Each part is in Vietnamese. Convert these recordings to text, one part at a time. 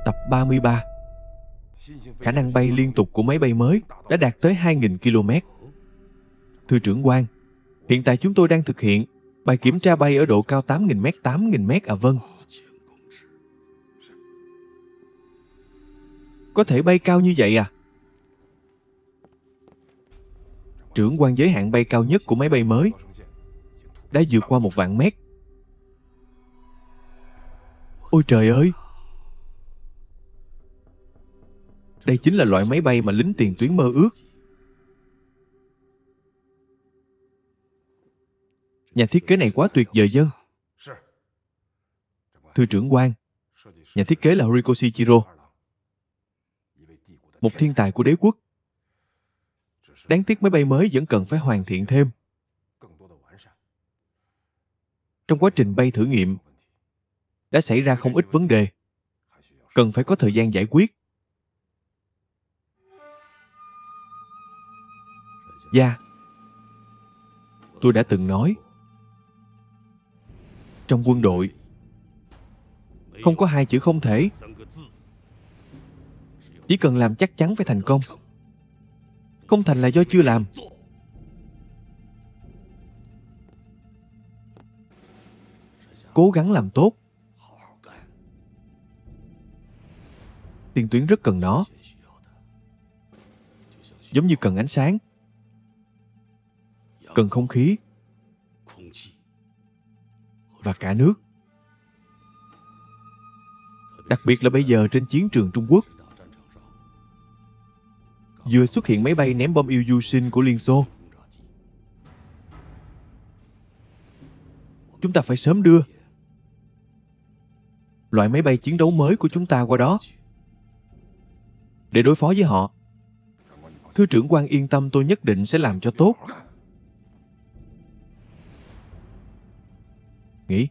Tập 33. Khả năng bay liên tục của máy bay mới đã đạt tới 2.000 km. Thưa trưởng quan, hiện tại chúng tôi đang thực hiện bài kiểm tra bay ở độ cao 8.000 m. 8.000 m à? Vâng. Có thể bay cao như vậy à? Trưởng quan, giới hạn bay cao nhất của máy bay mới đã vượt qua 1.000 mét. Ôi trời ơi! Đây chính là loại máy bay mà lính tiền tuyến mơ ước. Nhà thiết kế này quá tuyệt vời dân. Thưa trưởng quan, nhà thiết kế là Horikoshi Shichiro, một thiên tài của đế quốc. Đáng tiếc máy bay mới vẫn cần phải hoàn thiện thêm. Trong quá trình bay thử nghiệm đã xảy ra không ít vấn đề, cần phải có thời gian giải quyết. Dạ, tôi đã từng nói, trong quân đội không có hai chữ không thể. Chỉ cần làm chắc chắn phải thành công. Không thành là do chưa làm. Cố gắng làm tốt. Tiền tuyến rất cần nó. Giống như cần ánh sáng, cần không khí và cả nước. Đặc biệt là bây giờ trên chiến trường Trung Quốc vừa xuất hiện máy bay ném bom Ilyushin của Liên Xô. Chúng ta phải sớm đưa loại máy bay chiến đấu mới của chúng ta qua đó để đối phó với họ. Thưa trưởng quan yên tâm, tôi nhất định sẽ làm cho tốt. Nghĩ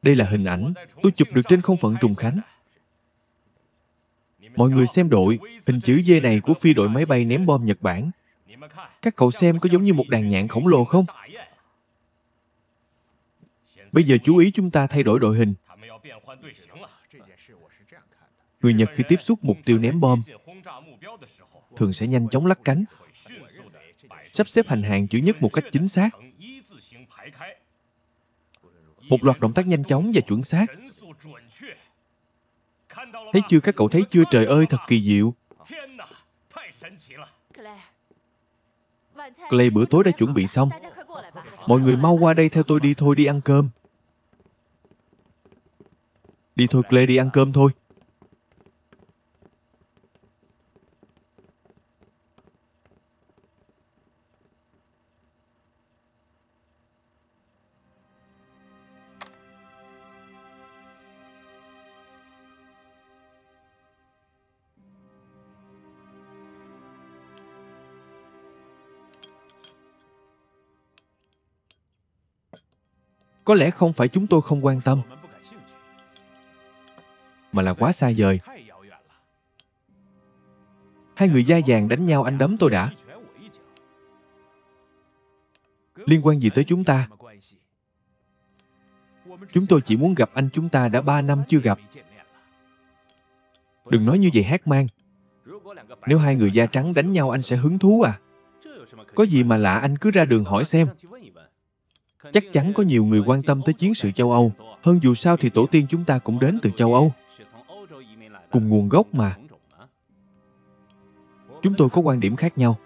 đây là hình ảnh tôi chụp được trên không phận Trùng Khánh. Mọi người xem đội hình chữ V này của phi đội máy bay ném bom Nhật Bản. Các cậu xem có giống như một đàn nhạn khổng lồ không? Bây giờ chú ý chúng ta thay đổi đội hình. Người Nhật khi tiếp xúc mục tiêu ném bom thường sẽ nhanh chóng lắc cánh, sắp xếp hành hàng chữ nhất một cách chính xác. Một loạt động tác nhanh chóng và chuẩn xác. Thấy chưa các cậu, thấy chưa? Trời ơi, thật kỳ diệu. Clay, bữa tối đã chuẩn bị xong. Mọi người mau qua đây theo tôi đi thôi, đi ăn cơm. Đi thôi Clay, đi ăn cơm thôi. Có lẽ không phải chúng tôi không quan tâm, mà là quá xa vời. Hai người da vàng đánh nhau, anh đấm tôi đã. Liên quan gì tới chúng ta? Chúng tôi chỉ muốn gặp anh, chúng ta đã 3 năm chưa gặp. Đừng nói như vậy Hát Man. Nếu hai người da trắng đánh nhau anh sẽ hứng thú à? Có gì mà lạ, anh cứ ra đường hỏi xem. Chắc chắn có nhiều người quan tâm tới chiến sự châu Âu hơn, dù sao thì tổ tiên chúng ta cũng đến từ châu Âu. Cùng nguồn gốc mà. Chúng tôi có quan điểm khác nhau.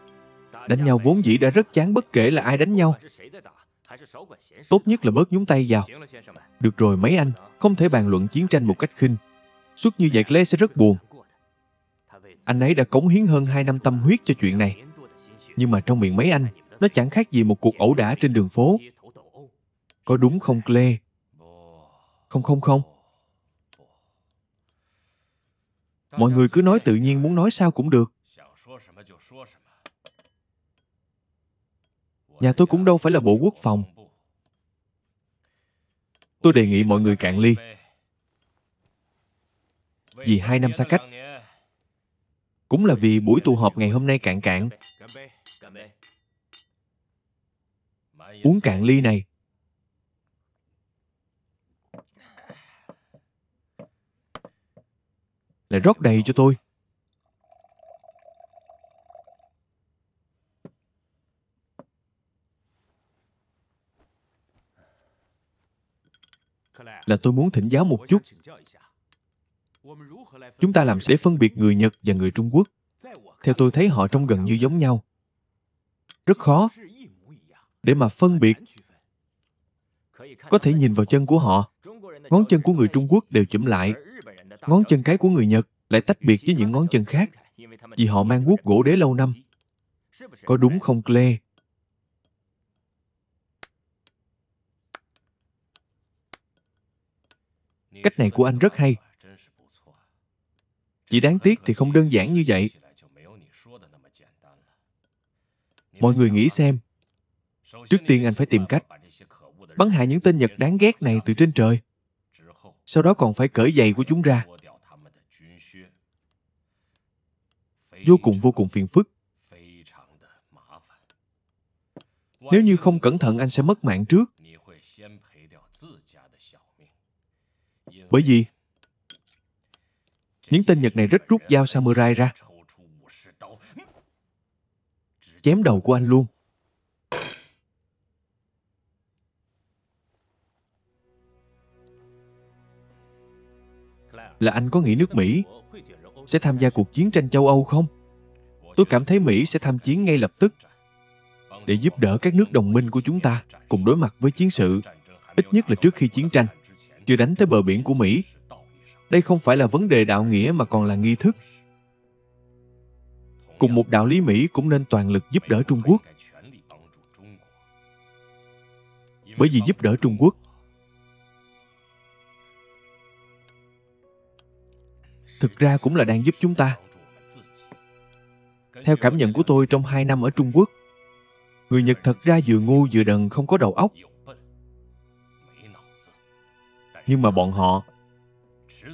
Đánh nhau vốn dĩ đã rất chán bất kể là ai đánh nhau. Tốt nhất là bớt nhúng tay vào. Được rồi mấy anh, không thể bàn luận chiến tranh một cách khinh. Suốt như vậy Clay sẽ rất buồn. Anh ấy đã cống hiến hơn 2 năm tâm huyết cho chuyện này. Nhưng mà trong miệng mấy anh, nó chẳng khác gì một cuộc ẩu đả trên đường phố. Có đúng không Clay? Không. Mọi người cứ nói tự nhiên, muốn nói sao cũng được. Nhà tôi cũng đâu phải là Bộ Quốc phòng. Tôi đề nghị mọi người cạn ly. Vì 2 năm xa cách, cũng là vì buổi tụ họp ngày hôm nay cạn cạn. Uống cạn ly này. Lại rót đầy cho tôi. Là tôi muốn thỉnh giáo một chút. Chúng ta làm để phân biệt người Nhật và người Trung Quốc. Theo tôi thấy họ trông gần như giống nhau. Rất khó để mà phân biệt. Có thể nhìn vào chân của họ. Ngón chân của người Trung Quốc đều chũm lại. Ngón chân cái của người Nhật lại tách biệt với những ngón chân khác. Vì họ mang guốc gỗ đế lâu năm. Có đúng không, Claire? Cách này của anh rất hay. Chỉ đáng tiếc thì không đơn giản như vậy. Mọi người nghĩ xem. Trước tiên anh phải tìm cách bắn hạ những tên Nhật đáng ghét này từ trên trời. Sau đó còn phải cởi giày của chúng ra. Vô cùng phiền phức. Nếu như không cẩn thận anh sẽ mất mạng trước. Bởi vì những tên Nhật này rất rút dao samurai ra. Chém đầu của anh luôn. Là anh có nghĩ nước Mỹ sẽ tham gia cuộc chiến tranh châu Âu không? Tôi cảm thấy Mỹ sẽ tham chiến ngay lập tức để giúp đỡ các nước đồng minh của chúng ta cùng đối mặt với chiến sự, ít nhất là trước khi chiến tranh chưa đánh tới bờ biển của Mỹ. Đây không phải là vấn đề đạo nghĩa mà còn là nghi thức. Cùng một đạo lý, Mỹ cũng nên toàn lực giúp đỡ Trung Quốc. Bởi vì giúp đỡ Trung Quốc thực ra cũng là đang giúp chúng ta. Theo cảm nhận của tôi trong 2 năm ở Trung Quốc, người Nhật thật ra vừa ngu vừa đần, không có đầu óc. Nhưng mà bọn họ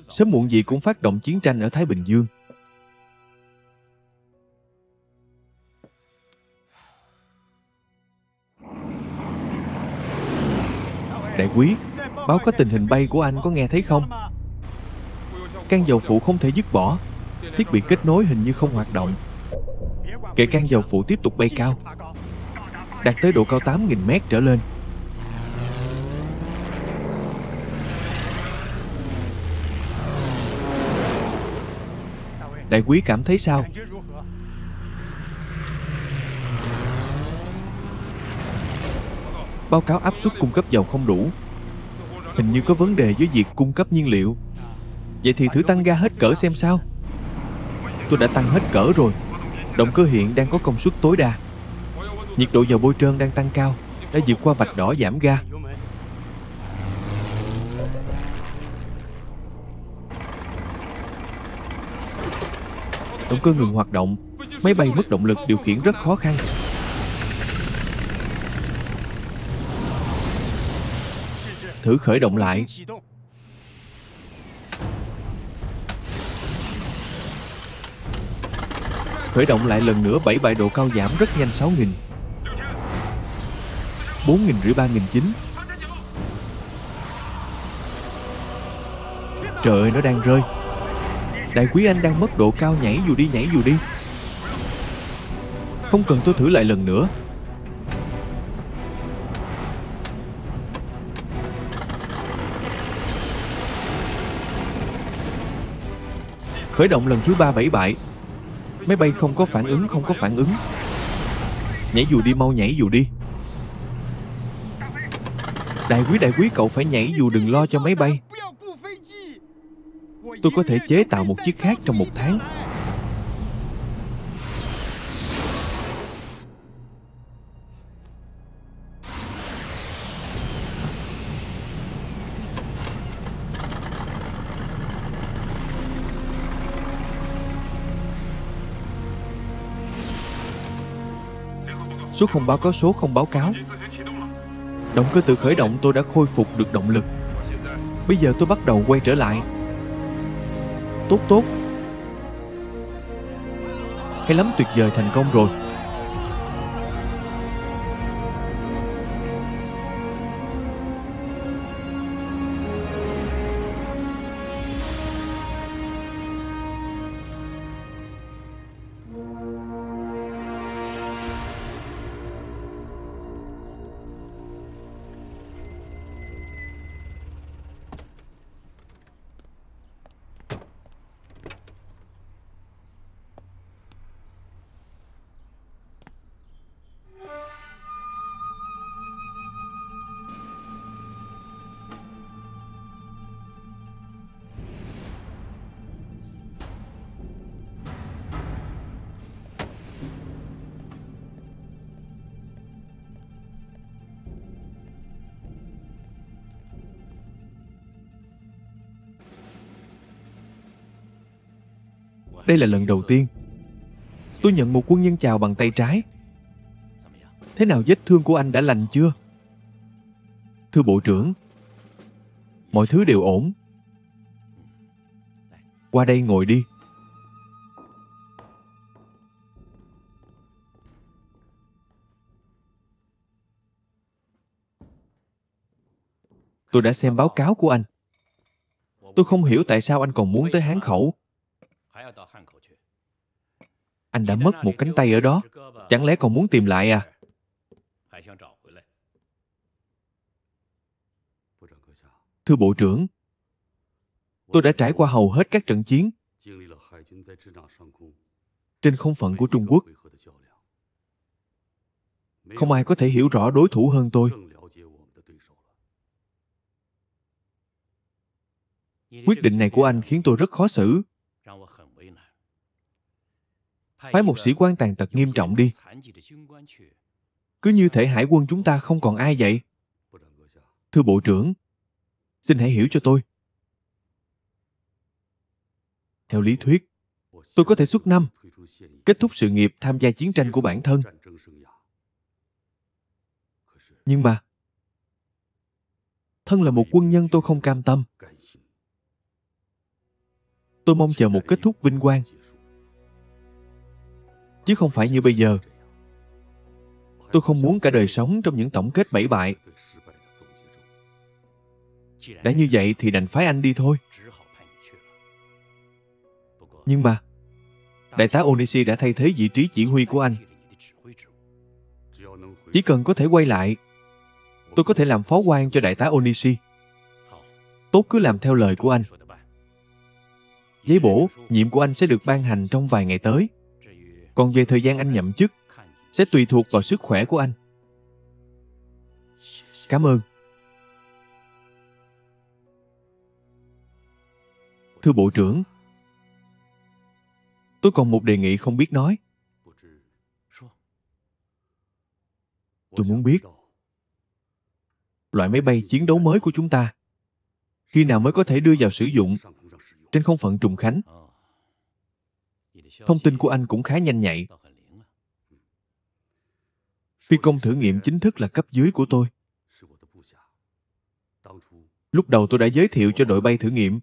sớm muộn gì cũng phát động chiến tranh ở Thái Bình Dương. Đại quý, báo cáo tình hình bay của anh có nghe thấy không? Can dầu phụ không thể dứt bỏ. Thiết bị kết nối hình như không hoạt động. Kệ can dầu phụ tiếp tục bay cao, đạt tới độ cao 8.000 mét trở lên. Đại quý cảm thấy sao? Báo cáo áp suất cung cấp dầu không đủ. Hình như có vấn đề với việc cung cấp nhiên liệu. Vậy thì thử tăng ga hết cỡ xem sao. Tôi đã tăng hết cỡ rồi. Động cơ hiện đang có công suất tối đa. Nhiệt độ dầu bôi trơn đang tăng cao, đã vượt qua vạch đỏ giảm ga. Động cơ ngừng hoạt động. Máy bay mất động lực điều khiển rất khó khăn. Thử khởi động lại. Khởi động lại lần nữa. 77 độ cao giảm rất nhanh. 6.000, 4.500, 3.900. Trời ơi, nó đang rơi. Đại quý, anh đang mất độ cao. Nhảy dù đi, nhảy dù đi. Không cần, tôi thử lại lần nữa. Khởi động lần thứ 3. 7 bại. Máy bay không có phản ứng, không có phản ứng. Nhảy dù đi, mau nhảy dù đi. Đại quý, cậu phải nhảy dù, đừng lo cho máy bay. Tôi có thể chế tạo một chiếc khác trong 1 tháng. Số không báo cáo, số không báo cáo. Động cơ tự khởi động, tôi đã khôi phục được động lực. Bây giờ tôi bắt đầu quay trở lại. Tốt. Hay lắm, tuyệt vời, thành công rồi. Đây là lần đầu tiên tôi nhận một quân nhân chào bằng tay trái. Thế nào, vết thương của anh đã lành chưa? Thưa Bộ trưởng, mọi thứ đều ổn. Qua đây ngồi đi. Tôi đã xem báo cáo của anh. Tôi không hiểu tại sao anh còn muốn tới Hán Khẩu. Anh đã mất một cánh tay ở đó, chẳng lẽ còn muốn tìm lại à? Thưa Bộ trưởng, tôi đã trải qua hầu hết các trận chiến trên không phận của Trung Quốc. Không ai có thể hiểu rõ đối thủ hơn tôi. Quyết định này của anh khiến tôi rất khó xử. Phái một sĩ quan tàn tật nghiêm trọng đi. Cứ như thể hải quân chúng ta không còn ai vậy. Thưa Bộ trưởng, xin hãy hiểu cho tôi. Theo lý thuyết, tôi có thể xuất năm, kết thúc sự nghiệp tham gia chiến tranh của bản thân. Nhưng mà, thân là một quân nhân tôi không cam tâm. Tôi mong chờ một kết thúc vinh quang, chứ không phải như bây giờ. Tôi không muốn cả đời sống trong những tổng kết bẫy bại. Đã như vậy thì đành phái anh đi thôi. Nhưng mà, Đại tá Onishi đã thay thế vị trí chỉ huy của anh. Chỉ cần có thể quay lại, tôi có thể làm phó quan cho Đại tá Onishi. Tốt, cứ làm theo lời của anh. Giấy bổ, nhiệm của anh sẽ được ban hành trong vài ngày tới. Còn về thời gian anh nhậm chức, sẽ tùy thuộc vào sức khỏe của anh. Cảm ơn. Thưa Bộ trưởng, tôi còn một đề nghị không biết nói. Tôi muốn biết loại máy bay chiến đấu mới của chúng ta khi nào mới có thể đưa vào sử dụng trên không phận Trùng Khánh. Thông tin của anh cũng khá nhanh nhạy. Phi công thử nghiệm chính thức là cấp dưới của tôi. Lúc đầu tôi đã giới thiệu cho đội bay thử nghiệm.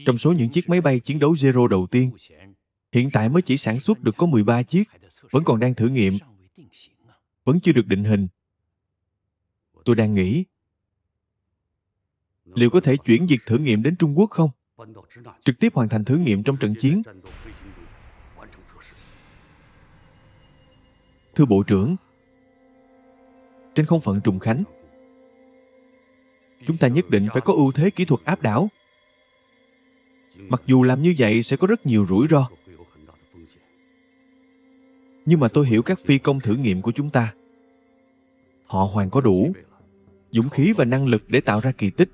Trong số những chiếc máy bay chiến đấu Zero đầu tiên, hiện tại mới chỉ sản xuất được có 13 chiếc, vẫn còn đang thử nghiệm, vẫn chưa được định hình. Tôi đang nghĩ, liệu có thể chuyển việc thử nghiệm đến Trung Quốc không? Trực tiếp hoàn thành thử nghiệm trong trận chiến. Thưa Bộ trưởng, trên không phận Trùng Khánh, chúng ta nhất định phải có ưu thế kỹ thuật áp đảo. Mặc dù làm như vậy sẽ có rất nhiều rủi ro. Nhưng mà tôi hiểu các phi công thử nghiệm của chúng ta. Họ hoàn có đủ dũng khí và năng lực để tạo ra kỳ tích.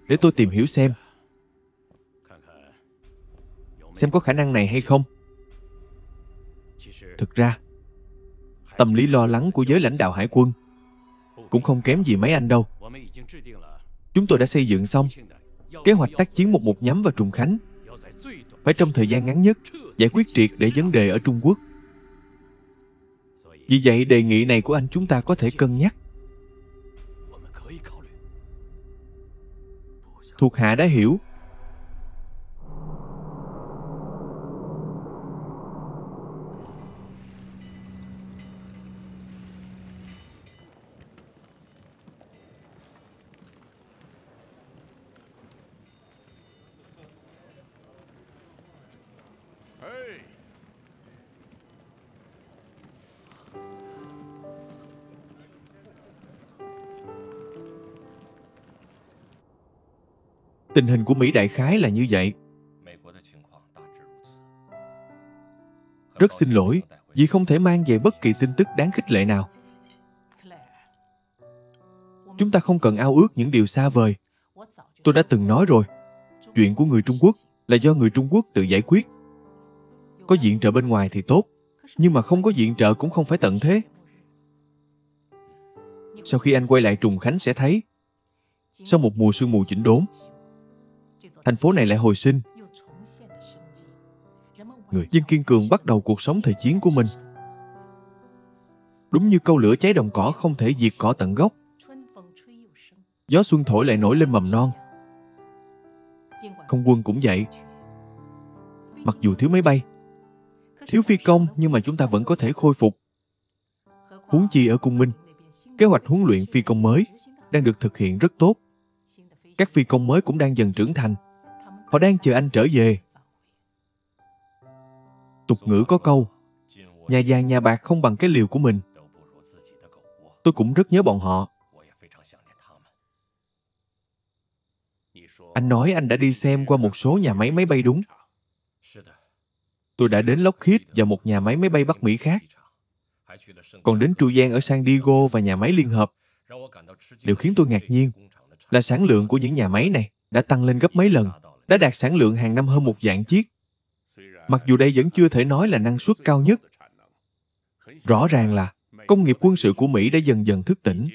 Để tôi tìm hiểu xem có khả năng này hay không. Thực ra, tâm lý lo lắng của giới lãnh đạo hải quân cũng không kém gì mấy anh đâu. Chúng tôi đã xây dựng xong kế hoạch tác chiến 11 nhắm vào Trùng Khánh, phải trong thời gian ngắn nhất giải quyết triệt để vấn đề ở Trung Quốc. Vì vậy đề nghị này của anh chúng ta có thể cân nhắc. Thuộc hạ đã hiểu. Tình hình của Mỹ đại khái là như vậy. Rất xin lỗi vì không thể mang về bất kỳ tin tức đáng khích lệ nào. Chúng ta không cần ao ước những điều xa vời. Tôi đã từng nói rồi, chuyện của người Trung Quốc là do người Trung Quốc tự giải quyết. Có viện trợ bên ngoài thì tốt, Nhưng mà không có viện trợ cũng không phải tận thế. Sau khi anh quay lại Trùng Khánh sẽ thấy, sau một mùa sương mù chỉnh đốn, thành phố này lại hồi sinh. Người dân kiên cường bắt đầu cuộc sống thời chiến của mình. Đúng như câu lửa cháy đồng cỏ không thể diệt cỏ tận gốc. Gió xuân thổi lại nổi lên mầm non. Không quân cũng vậy. Mặc dù thiếu máy bay, thiếu phi công, nhưng mà chúng ta vẫn có thể khôi phục. Huống chi ở Cung Minh, kế hoạch huấn luyện phi công mới đang được thực hiện rất tốt. Các phi công mới cũng đang dần trưởng thành. Họ đang chờ anh trở về. Tục ngữ có câu, nhà vàng nhà bạc không bằng cái liều của mình. Tôi cũng rất nhớ bọn họ. Anh nói anh đã đi xem qua một số nhà máy máy bay đúng. Tôi đã đến Lockheed và một nhà máy máy bay Bắc Mỹ khác. Còn đến Tru Giang ở San Diego và nhà máy Liên Hợp. Điều khiến tôi ngạc nhiên là sản lượng của những nhà máy này đã tăng lên gấp mấy lần, đã đạt sản lượng hàng năm hơn 1,000,000 chiếc. Mặc dù đây vẫn chưa thể nói là năng suất cao nhất. Rõ ràng là công nghiệp quân sự của Mỹ đã dần dần thức tỉnh.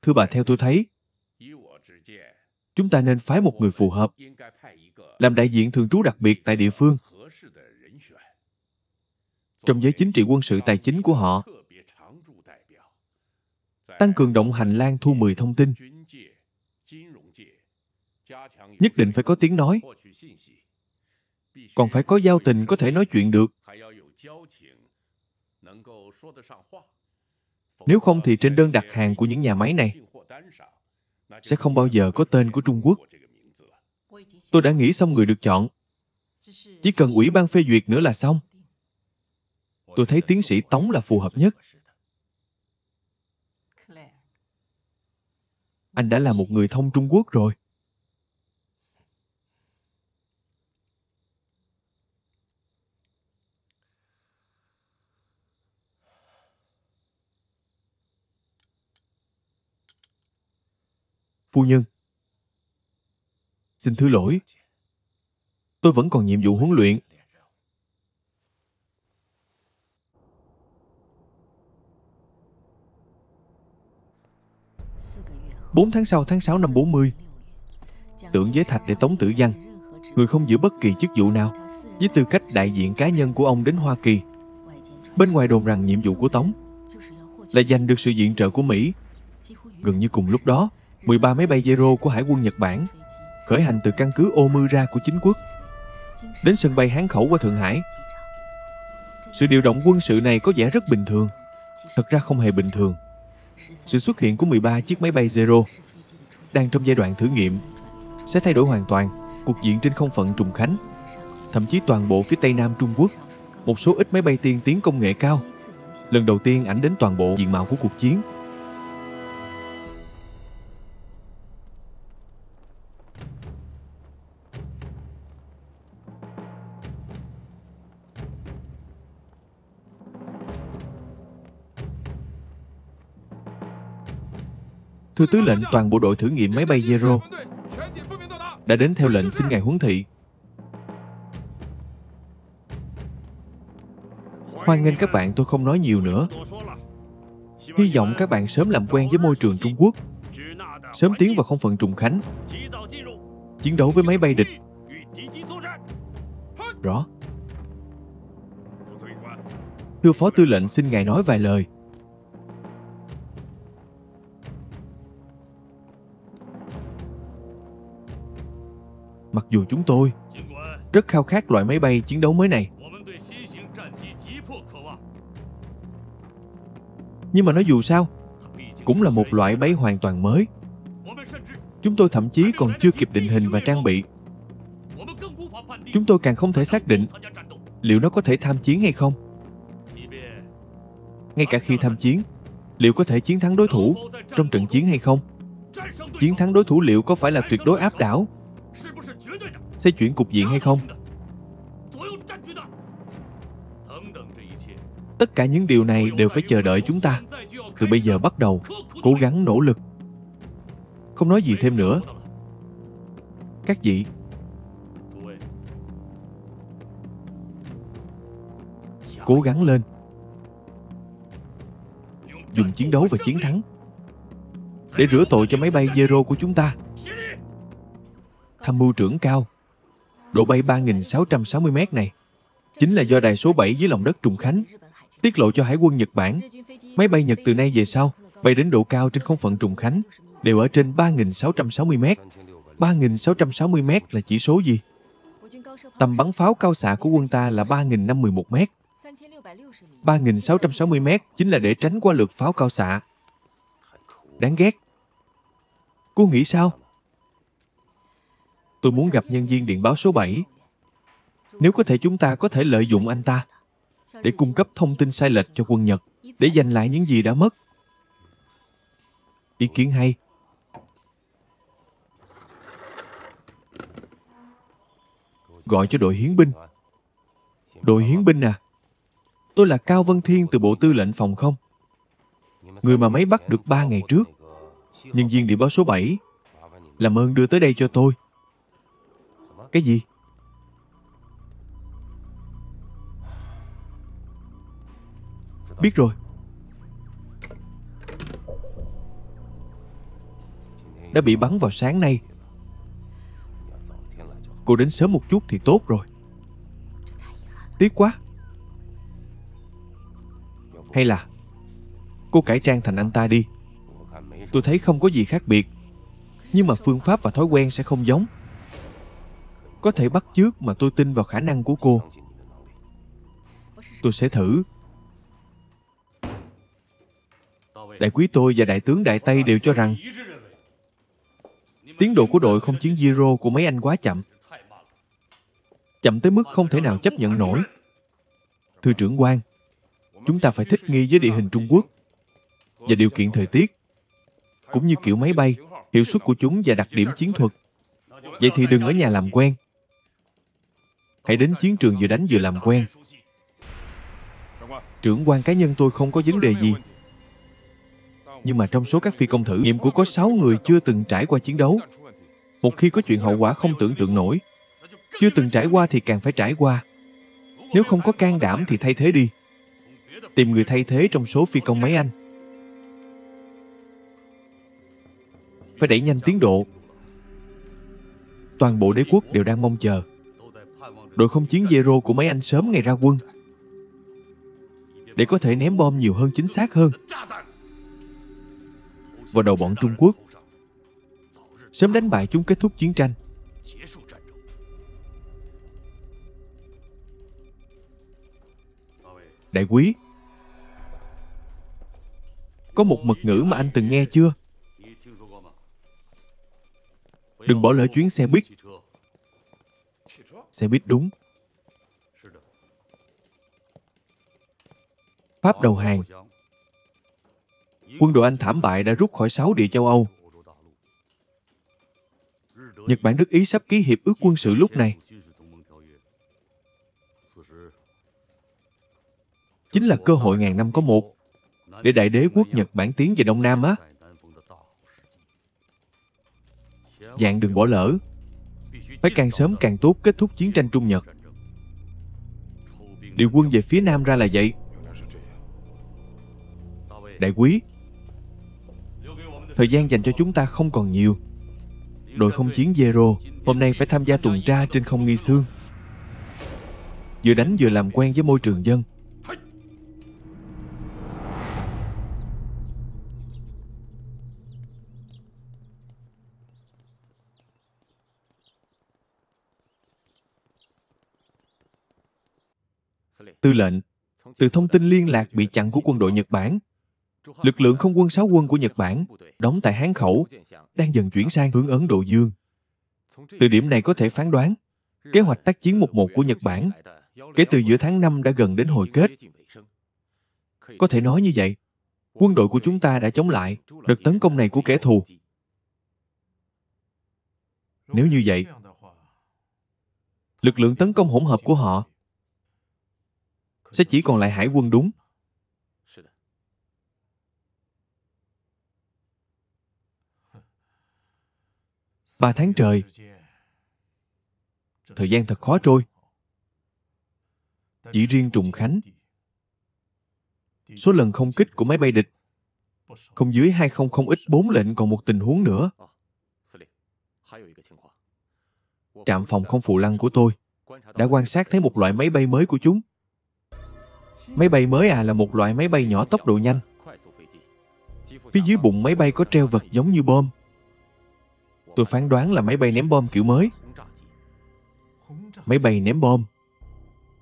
Thưa bà, theo tôi thấy, chúng ta nên phái một người phù hợp làm đại diện thường trú đặc biệt tại địa phương. Trong giới chính trị quân sự tài chính của họ, tăng cường động hành lang thu 10 thông tin. Nhất định phải có tiếng nói. Còn phải có giao tình có thể nói chuyện được. Nếu không thì trên đơn đặt hàng của những nhà máy này sẽ không bao giờ có tên của Trung Quốc. Tôi đã nghĩ xong người được chọn. Chỉ cần ủy ban phê duyệt nữa là xong. Tôi thấy tiến sĩ Tống là phù hợp nhất. Anh đã là một người thông Trung Quốc rồi. Phu nhân, xin thứ lỗi. Tôi vẫn còn nhiệm vụ huấn luyện. Bốn tháng sau tháng 6 năm 40, Tưởng Giới Thạch để Tống Tử Văn, người không giữ bất kỳ chức vụ nào, với tư cách đại diện cá nhân của ông đến Hoa Kỳ. Bên ngoài đồn rằng nhiệm vụ của Tống là giành được sự viện trợ của Mỹ. Gần như cùng lúc đó, 13 máy bay Zero của Hải quân Nhật Bản khởi hành từ căn cứ Omura của chính quốc đến sân bay Hán Khẩu qua Thượng Hải. Sự điều động quân sự này có vẻ rất bình thường. Thật ra không hề bình thường. Sự xuất hiện của 13 chiếc máy bay Zero đang trong giai đoạn thử nghiệm sẽ thay đổi hoàn toàn cuộc diện trên không phận Trùng Khánh, thậm chí toàn bộ phía Tây Nam Trung Quốc. Một số ít máy bay tiên tiến công nghệ cao lần đầu tiên ảnh đến toàn bộ diện mạo của cuộc chiến. Thưa Tứ lệnh, toàn bộ đội thử nghiệm máy bay Zero đã đến theo lệnh xin ngài huấn thị. Hoan nghênh các bạn, tôi không nói nhiều nữa. Hy vọng các bạn sớm làm quen với môi trường Trung Quốc, sớm tiến vào không phận Trùng Khánh, chiến đấu với máy bay địch. Rõ. Thưa Phó Tư lệnh, xin ngài nói vài lời. Mặc dù chúng tôi rất khao khát loại máy bay chiến đấu mới này, nhưng mà nói dù sao cũng là một loại máy hoàn toàn mới. Chúng tôi thậm chí còn chưa kịp định hình và trang bị. Chúng tôi càng không thể xác định liệu nó có thể tham chiến hay không. Ngay cả khi tham chiến, liệu có thể chiến thắng đối thủ trong trận chiến hay không? Chiến thắng đối thủ liệu có phải là tuyệt đối áp đảo, xoay chuyển cục diện hay không? Tất cả những điều này đều phải chờ đợi chúng ta từ bây giờ bắt đầu cố gắng nỗ lực. Không nói gì thêm nữa. Các vị, Cố gắng lên. Dùng chiến đấu và chiến thắng để rửa tội cho máy bay Zero của chúng ta. Tham mưu trưởng cao, độ bay 3.660 mét này chính là do đài số 7 dưới lòng đất Trùng Khánh tiết lộ cho Hải quân Nhật Bản. Máy bay Nhật từ nay về sau bay đến độ cao trên không phận Trùng Khánh đều ở trên 3.660 mét. 3.660 mét là chỉ số gì? Tầm bắn pháo cao xạ của quân ta là 3.011 mét. 3.660 mét chính là để tránh qua lượt pháo cao xạ. Đáng ghét. Cô nghĩ sao? Tôi muốn gặp nhân viên điện báo số 7. Nếu có thể chúng ta có thể lợi dụng anh ta để cung cấp thông tin sai lệch cho quân Nhật để giành lại những gì đã mất. Ý kiến hay. Gọi cho đội hiến binh. Đội hiến binh à? Tôi là Cao Vân Thiên từ Bộ Tư lệnh Phòng không. Người mà máy bắt được 3 ngày trước. Nhân viên điện báo số 7. Làm ơn đưa tới đây cho tôi. Cái gì? Biết rồi. Đã bị bắn vào sáng nay. Cô đến sớm một chút thì tốt rồi. Tiếc quá. Hay là cô cải trang thành anh ta đi. Tôi thấy không có gì khác biệt. Nhưng mà phương pháp và thói quen sẽ không giống. Có thể bắt chước mà tôi tin vào khả năng của cô. Tôi sẽ thử. Đại quý tôi và đại tướng Đại Tây đều cho rằng tiến độ của đội không chiến Zero của mấy anh quá chậm. Chậm tới mức không thể nào chấp nhận nổi. Thưa trưởng quan, chúng ta phải thích nghi với địa hình Trung Quốc và điều kiện thời tiết, cũng như kiểu máy bay, hiệu suất của chúng và đặc điểm chiến thuật. Vậy thì đừng ở nhà làm quen. Hãy đến chiến trường vừa đánh vừa làm quen. Trưởng quan cá nhân tôi không có vấn đề gì. Nhưng mà trong số các phi công thử nghiệm của có 6 người chưa từng trải qua chiến đấu. Một khi có chuyện hậu quả không tưởng tượng nổi, chưa từng trải qua thì càng phải trải qua. Nếu không có can đảm thì thay thế đi. Tìm người thay thế trong số phi công mấy anh. Phải đẩy nhanh tiến độ. Toàn bộ đế quốc đều đang mong chờ đội không chiến Zero của mấy anh sớm ngày ra quân, để có thể ném bom nhiều hơn, chính xác hơn vào đầu bọn Trung Quốc, sớm đánh bại chúng, kết thúc chiến tranh. Đại quý, có một mật ngữ mà anh từng nghe chưa? Đừng bỏ lỡ chuyến xe buýt. Xe buýt đúng. Pháp đầu hàng. Quân đội Anh thảm bại đã rút khỏi 6 địa châu Âu. Nhật Bản nước Ý sắp ký hiệp ước quân sự lúc này. Chính là cơ hội ngàn năm có một để đại đế quốc Nhật Bản tiến về Đông Nam á. Dạng đừng bỏ lỡ. Phải càng sớm càng tốt kết thúc chiến tranh Trung Nhật. Điều quân về phía Nam ra là vậy. Đại quý, thời gian dành cho chúng ta không còn nhiều. Đội không chiến Zero hôm nay phải tham gia tuần tra trên không Nghi Xương. Vừa đánh vừa làm quen với môi trường dân. Tư lệnh, từ thông tin liên lạc bị chặn của quân đội Nhật Bản, lực lượng không quân 6 quân của Nhật Bản đóng tại Hán Khẩu đang dần chuyển sang hướng Ấn Độ Dương. Từ điểm này có thể phán đoán kế hoạch tác chiến 11 của Nhật Bản kể từ giữa tháng 5 đã gần đến hồi kết. Có thể nói như vậy, quân đội của chúng ta đã chống lại đợt tấn công này của kẻ thù. Nếu như vậy, lực lượng tấn công hỗn hợp của họ sẽ chỉ còn lại hải quân đúng. 3 tháng trời. Thời gian thật khó trôi. Chỉ riêng Trùng Khánh Số lần không kích của máy bay địch không dưới 200X4 lệnh. Còn một tình huống nữa. Trạm phòng không phù lăng của tôi đã quan sát thấy một loại máy bay mới của chúng. Máy bay mới là một loại máy bay nhỏ tốc độ nhanh. Phía dưới bụng máy bay có treo vật giống như bom. Tôi phán đoán là máy bay ném bom kiểu mới. Máy bay ném bom.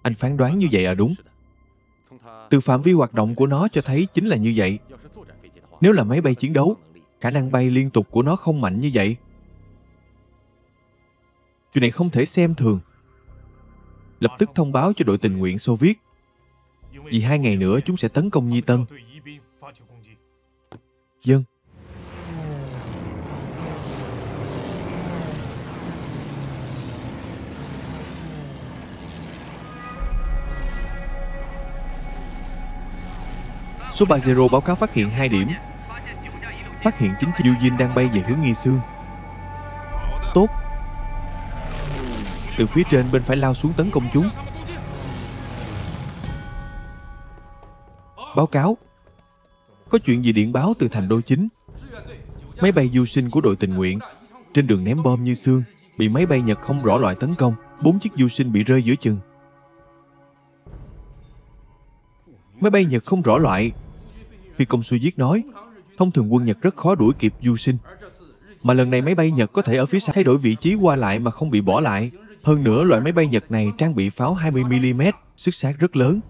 Anh phán đoán như vậy đúng. Từ phạm vi hoạt động của nó cho thấy chính là như vậy. Nếu là máy bay chiến đấu, khả năng bay liên tục của nó không mạnh như vậy. Chuyện này không thể xem thường. Lập tức thông báo cho đội tình nguyện Xô Viết. Vì 2 ngày nữa chúng sẽ tấn công Nhi Tân. Dân. Số 30 báo cáo phát hiện 2 điểm. Phát hiện chính chiếc Yujin đang bay về hướng Nghi Sương. Tốt. Từ phía trên bên phải lao xuống tấn công chúng. Báo cáo. Có chuyện gì điện báo từ thành đô chính. Máy bay du sinh của đội tình nguyện trên đường ném bom như xương bị máy bay Nhật không rõ loại tấn công. 4 chiếc du sinh bị rơi giữa chừng. Máy bay Nhật không rõ loại. Phi công Xu Viết nói, thông thường quân Nhật rất khó đuổi kịp du sinh. Mà lần này máy bay Nhật có thể ở phía sau thay đổi vị trí qua lại mà không bị bỏ lại. Hơn nữa, loại máy bay Nhật này trang bị pháo 20mm, sức sát rất lớn.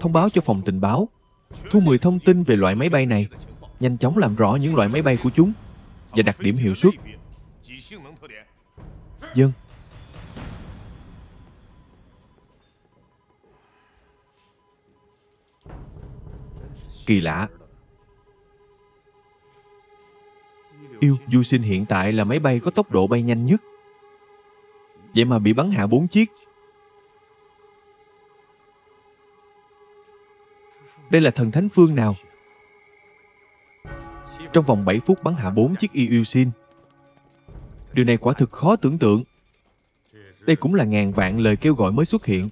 Thông báo cho phòng tình báo, thu 10 thông tin về loại máy bay này, nhanh chóng làm rõ những loại máy bay của chúng và đặc điểm hiệu suất. Dân. Kỳ lạ. Yêu du sinh hiện tại là máy bay có tốc độ bay nhanh nhất. Vậy mà bị bắn hạ 4 chiếc. Đây là thần thánh phương nào? Trong vòng 7 phút bắn hạ 4 chiếc Ilyushin. Điều này quả thực khó tưởng tượng. Đây cũng là ngàn vạn lời kêu gọi mới xuất hiện.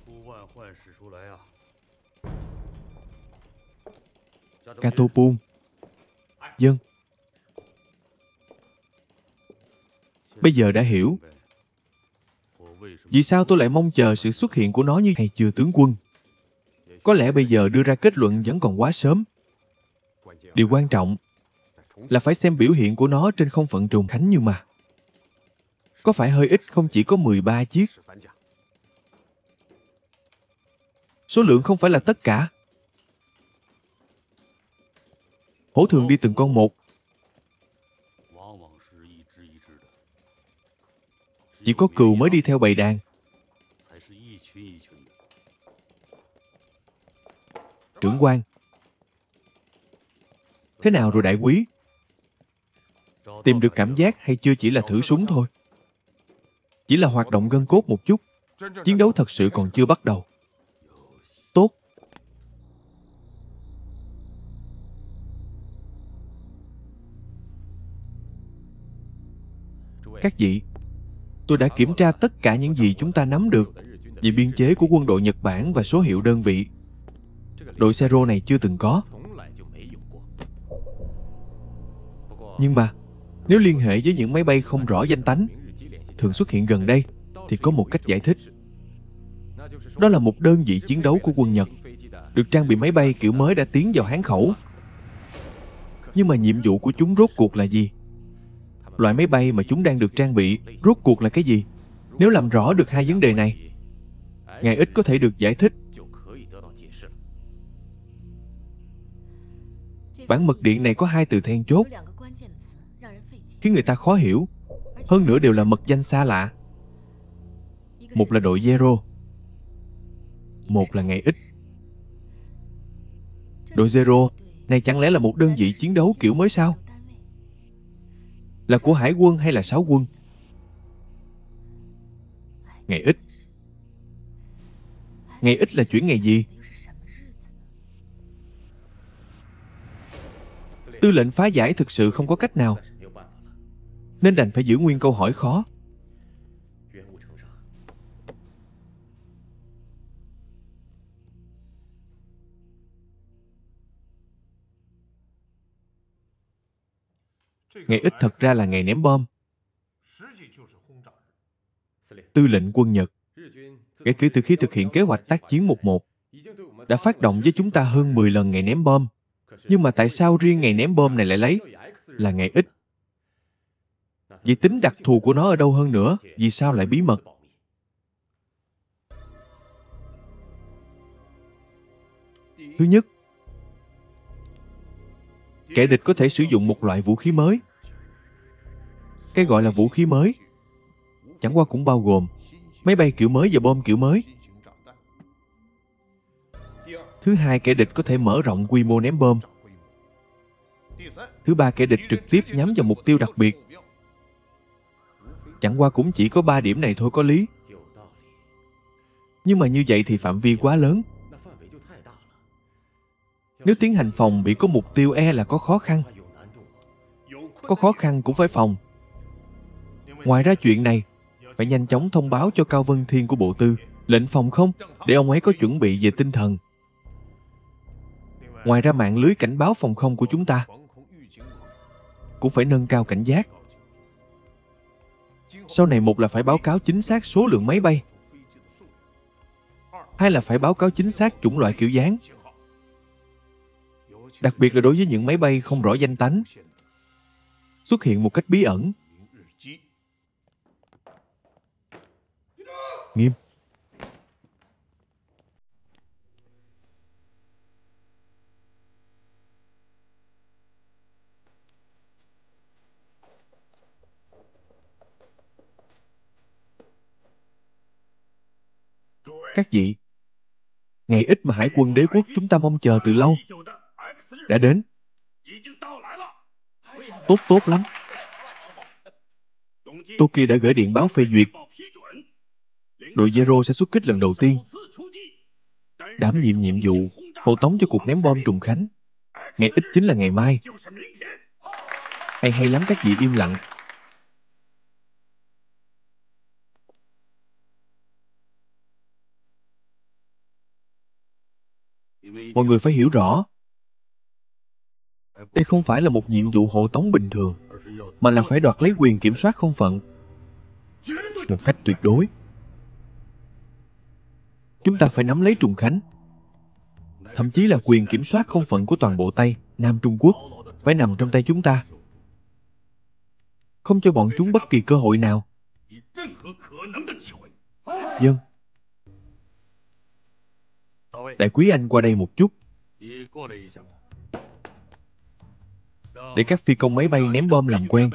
Katopun. Dân. Bây giờ đã hiểu vì sao tôi lại mong chờ sự xuất hiện của nó như hay chưa, tướng quân? Có lẽ bây giờ đưa ra kết luận vẫn còn quá sớm. Điều quan trọng là phải xem biểu hiện của nó trên không phận trùng khánh. Nhưng mà có phải hơi ít không, chỉ có 13 chiếc? Số lượng không phải là tất cả. Hổ thường đi từng con một. Chỉ có cừu mới đi theo bầy đàn. Trưởng quan. Thế nào rồi đại quý? Tìm được cảm giác hay chưa chỉ là thử súng thôi? Chỉ là hoạt động gân cốt một chút. Chiến đấu thật sự còn chưa bắt đầu. Tốt. Các vị, tôi đã kiểm tra tất cả những gì chúng ta nắm được về biên chế của quân đội Nhật Bản và số hiệu đơn vị. Đội Zero này chưa từng có. Nhưng mà, nếu liên hệ với những máy bay không rõ danh tánh thường xuất hiện gần đây, thì có một cách giải thích. Đó là một đơn vị chiến đấu của quân Nhật, được trang bị máy bay kiểu mới đã tiến vào Hán khẩu. Nhưng mà nhiệm vụ của chúng rốt cuộc là gì? Loại máy bay mà chúng đang được trang bị rốt cuộc là cái gì? Nếu làm rõ được hai vấn đề này, ngày ít có thể được giải thích. Bản mật điện này có 2 từ then chốt khiến người ta khó hiểu. Hơn nữa đều là mật danh xa lạ. Một là đội Zero, một là ngày ít. Đội Zero này chẳng lẽ là một đơn vị chiến đấu kiểu mới sao? Là của hải quân hay là sáu quân? Ngày ít. Ngày ít là chuyển ngày gì? Tư lệnh phá giải thực sự không có cách nào, nên đành phải giữ nguyên câu hỏi khó. Ngày ít thật ra là ngày ném bom. Tư lệnh quân Nhật, kể từ khi thực hiện kế hoạch tác chiến 11, đã phát động với chúng ta hơn 10 lần ngày ném bom. Nhưng mà tại sao riêng ngày ném bom này lại lấy là ngày ít? Vì tính đặc thù của nó ở đâu hơn nữa? Vì sao lại bí mật? Thứ nhất, kẻ địch có thể sử dụng một loại vũ khí mới. Cái gọi là vũ khí mới chẳng qua cũng bao gồm máy bay kiểu mới và bom kiểu mới. Thứ hai, kẻ địch có thể mở rộng quy mô ném bom. Thứ ba, kẻ địch trực tiếp nhắm vào mục tiêu đặc biệt. Chẳng qua cũng chỉ có 3 điểm này thôi có lý. Nhưng mà như vậy thì phạm vi quá lớn. Nếu tiến hành phòng bị có mục tiêu là có khó khăn. Có khó khăn cũng phải phòng. Ngoài ra chuyện này, phải nhanh chóng thông báo cho Cao Vân Thiên của Bộ Tư, lệnh phòng không, để ông ấy có chuẩn bị về tinh thần. Ngoài ra mạng lưới cảnh báo phòng không của chúng ta cũng phải nâng cao cảnh giác. Sau này một là phải báo cáo chính xác số lượng máy bay, hai là phải báo cáo chính xác chủng loại kiểu dáng. Đặc biệt là đối với những máy bay không rõ danh tánh, xuất hiện một cách bí ẩn. Nghiêm. Các vị, ngày ít mà Hải quân đế quốc chúng ta mong chờ từ lâu đã đến. Tốt lắm. Toki đã gửi điện báo phê duyệt. Đội Zero sẽ xuất kích lần đầu tiên, đảm nhiệm nhiệm vụ hộ tống cho cuộc ném bom trùng khánh. Ngày ít chính là ngày mai. Hay lắm các vị im lặng. Mọi người phải hiểu rõ, đây không phải là một nhiệm vụ hộ tống bình thường, mà là phải đoạt lấy quyền kiểm soát không phận một cách tuyệt đối. Chúng ta phải nắm lấy Trùng Khánh, thậm chí là quyền kiểm soát không phận của toàn bộ Tây, Nam Trung Quốc phải nằm trong tay chúng ta, không cho bọn chúng bất kỳ cơ hội nào. Vâng. Đại quý anh qua đây một chút, để các phi công máy bay ném bom làm quen.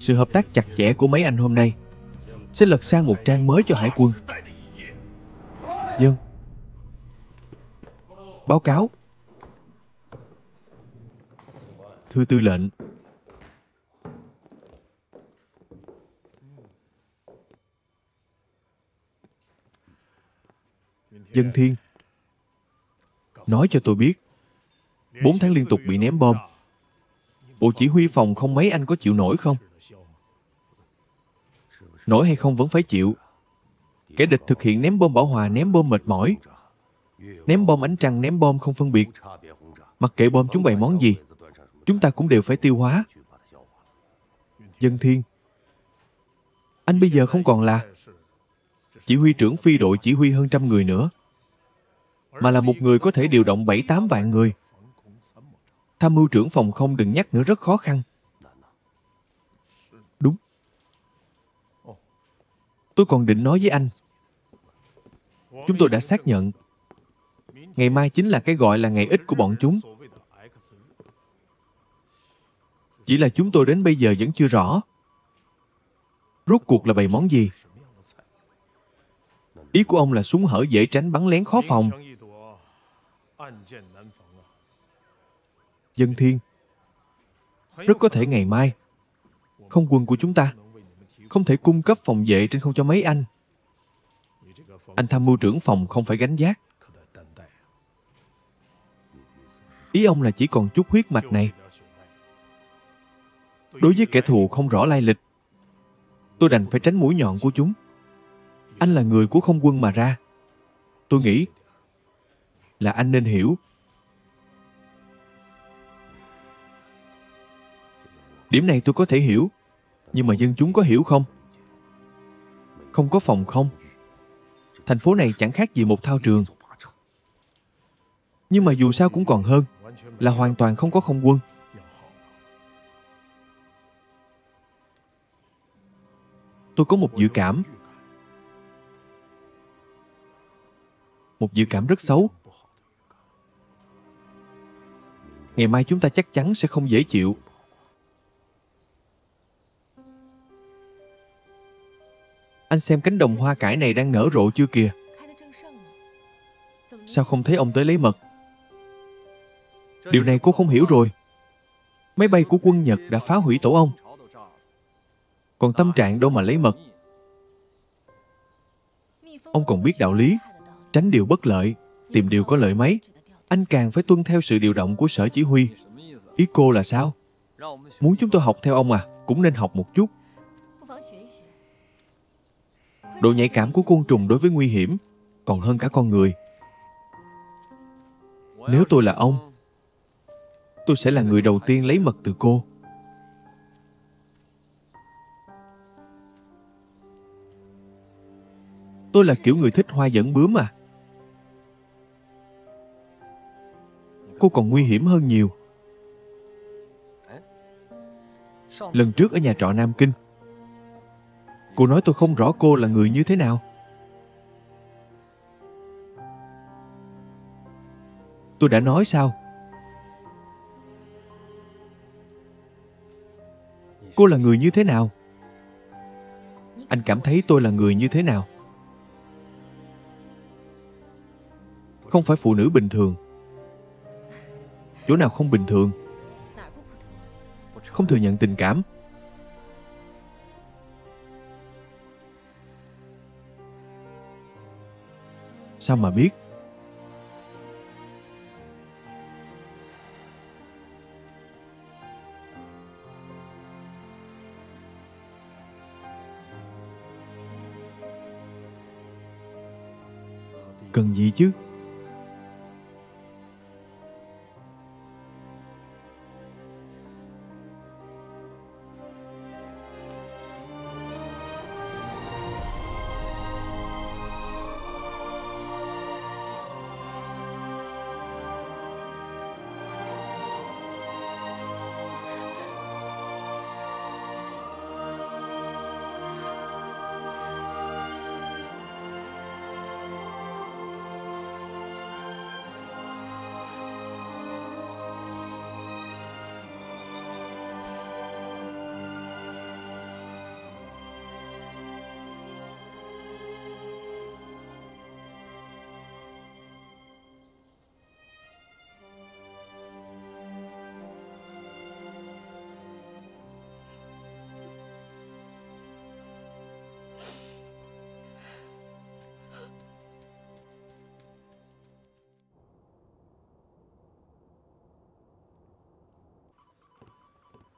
Sự hợp tác chặt chẽ của mấy anh hôm nay sẽ lật sang một trang mới cho Hải quân. Vâng. Báo cáo. Thưa tư lệnh. Dân Thiên, nói cho tôi biết, 4 tháng liên tục bị ném bom, Bộ chỉ huy phòng không mấy anh có chịu nổi không? Nổi hay không vẫn phải chịu. Kẻ địch thực hiện ném bom bão hòa, ném bom mệt mỏi, ném bom ánh trăng, ném bom không phân biệt. Mặc kệ bom chúng bày món gì, chúng ta cũng đều phải tiêu hóa. Dân Thiên, anh bây giờ không còn là chỉ huy trưởng phi đội chỉ huy hơn 100 người nữa, mà là một người có thể điều động 7-8 vạn người. Tham mưu trưởng phòng không đừng nhắc nữa, rất khó khăn. Đúng. Tôi còn định nói với anh, chúng tôi đã xác nhận ngày mai chính là cái gọi là ngày ít của bọn chúng. Chỉ là chúng tôi đến bây giờ vẫn chưa rõ rốt cuộc là bày món gì. Ý của ông là súng hở dễ tránh, bắn lén khó phòng. Dân Thiên, rất có thể ngày mai không quân của chúng ta không thể cung cấp phòng vệ trên không cho mấy anh. Anh tham mưu trưởng phòng không phải gánh vác. Ý ông là chỉ còn chút huyết mạch này. Đối với kẻ thù không rõ lai lịch, tôi đành phải tránh mũi nhọn của chúng. Anh là người của không quân mà ra. Tôi nghĩ là anh nên hiểu. Điểm này tôi có thể hiểu. Nhưng mà dân chúng có hiểu không? Không có phòng không. Thành phố này chẳng khác gì một thao trường. Nhưng mà dù sao cũng còn hơn là hoàn toàn không có không quân. Tôi có một dự cảm. Một dự cảm rất xấu. Ngày mai chúng ta chắc chắn sẽ không dễ chịu. Anh xem cánh đồng hoa cải này đang nở rộ chưa kìa? Sao không thấy ông tới lấy mật? Điều này cô không hiểu rồi. Máy bay của quân Nhật đã phá hủy tổ ong. Còn tâm trạng đâu mà lấy mật. Ông còn biết đạo lý. Tránh điều bất lợi, tìm điều có lợi mấy. Anh càng phải tuân theo sự điều động của sở chỉ huy. Ý cô là sao? Muốn chúng tôi học theo ông à? Cũng nên học một chút. Độ nhạy cảm của côn trùng đối với nguy hiểm còn hơn cả con người. Nếu tôi là ông, tôi sẽ là người đầu tiên lấy mật từ cô. Tôi là kiểu người thích hoa dẫn bướm à? Cô còn nguy hiểm hơn nhiều. Lần trước ở nhà trọ Nam Kinh, cô nói tôi không rõ cô là người như thế nào. Tôi đã nói sao? Cô là người như thế nào? Anh cảm thấy tôi là người như thế nào? Không phải phụ nữ bình thường. Chỗ nào không bình thường? Không thừa nhận tình cảm. Sao mà biết? Cần gì chứ?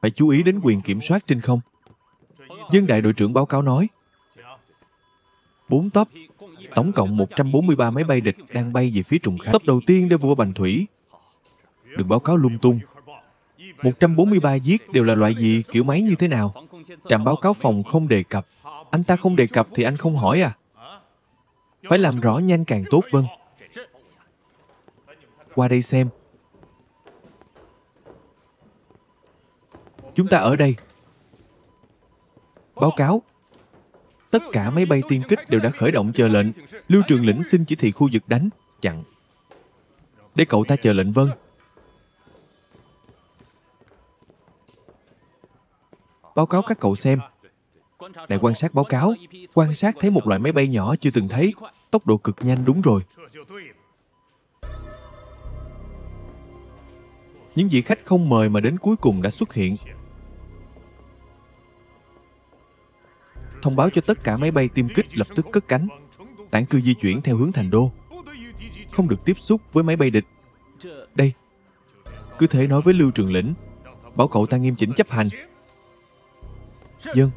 Phải chú ý đến quyền kiểm soát trên không. Dân đại đội trưởng báo cáo nói 4 tốp, tổng cộng 143 máy bay địch đang bay về phía trùng khách. Tốp đầu tiên để vua Bành Thủy. Đừng báo cáo lung tung. 143 giết đều là loại gì, kiểu máy như thế nào? Trạm báo cáo phòng không đề cập. Anh ta không đề cập thì anh không hỏi à? Phải làm rõ nhanh càng tốt. Vâng. Qua đây xem. Chúng ta ở đây. Báo cáo. Tất cả máy bay tiên kích đều đã khởi động chờ lệnh. Lưu Trường Lĩnh xin chỉ thị khu vực đánh, chặn. Để cậu ta chờ lệnh. Vâng. Báo cáo các cậu xem. Đại quan sát báo cáo. Quan sát thấy một loại máy bay nhỏ chưa từng thấy. Tốc độ cực nhanh. Đúng rồi. Những vị khách không mời mà đến cuối cùng đã xuất hiện. Thông báo cho tất cả máy bay tiêm kích lập tức cất cánh. Tản cư di chuyển theo hướng thành đô. Không được tiếp xúc với máy bay địch. Đây. Cứ thế nói với Lưu Trường Lĩnh. Bảo cậu ta nghiêm chỉnh chấp hành. Vâng.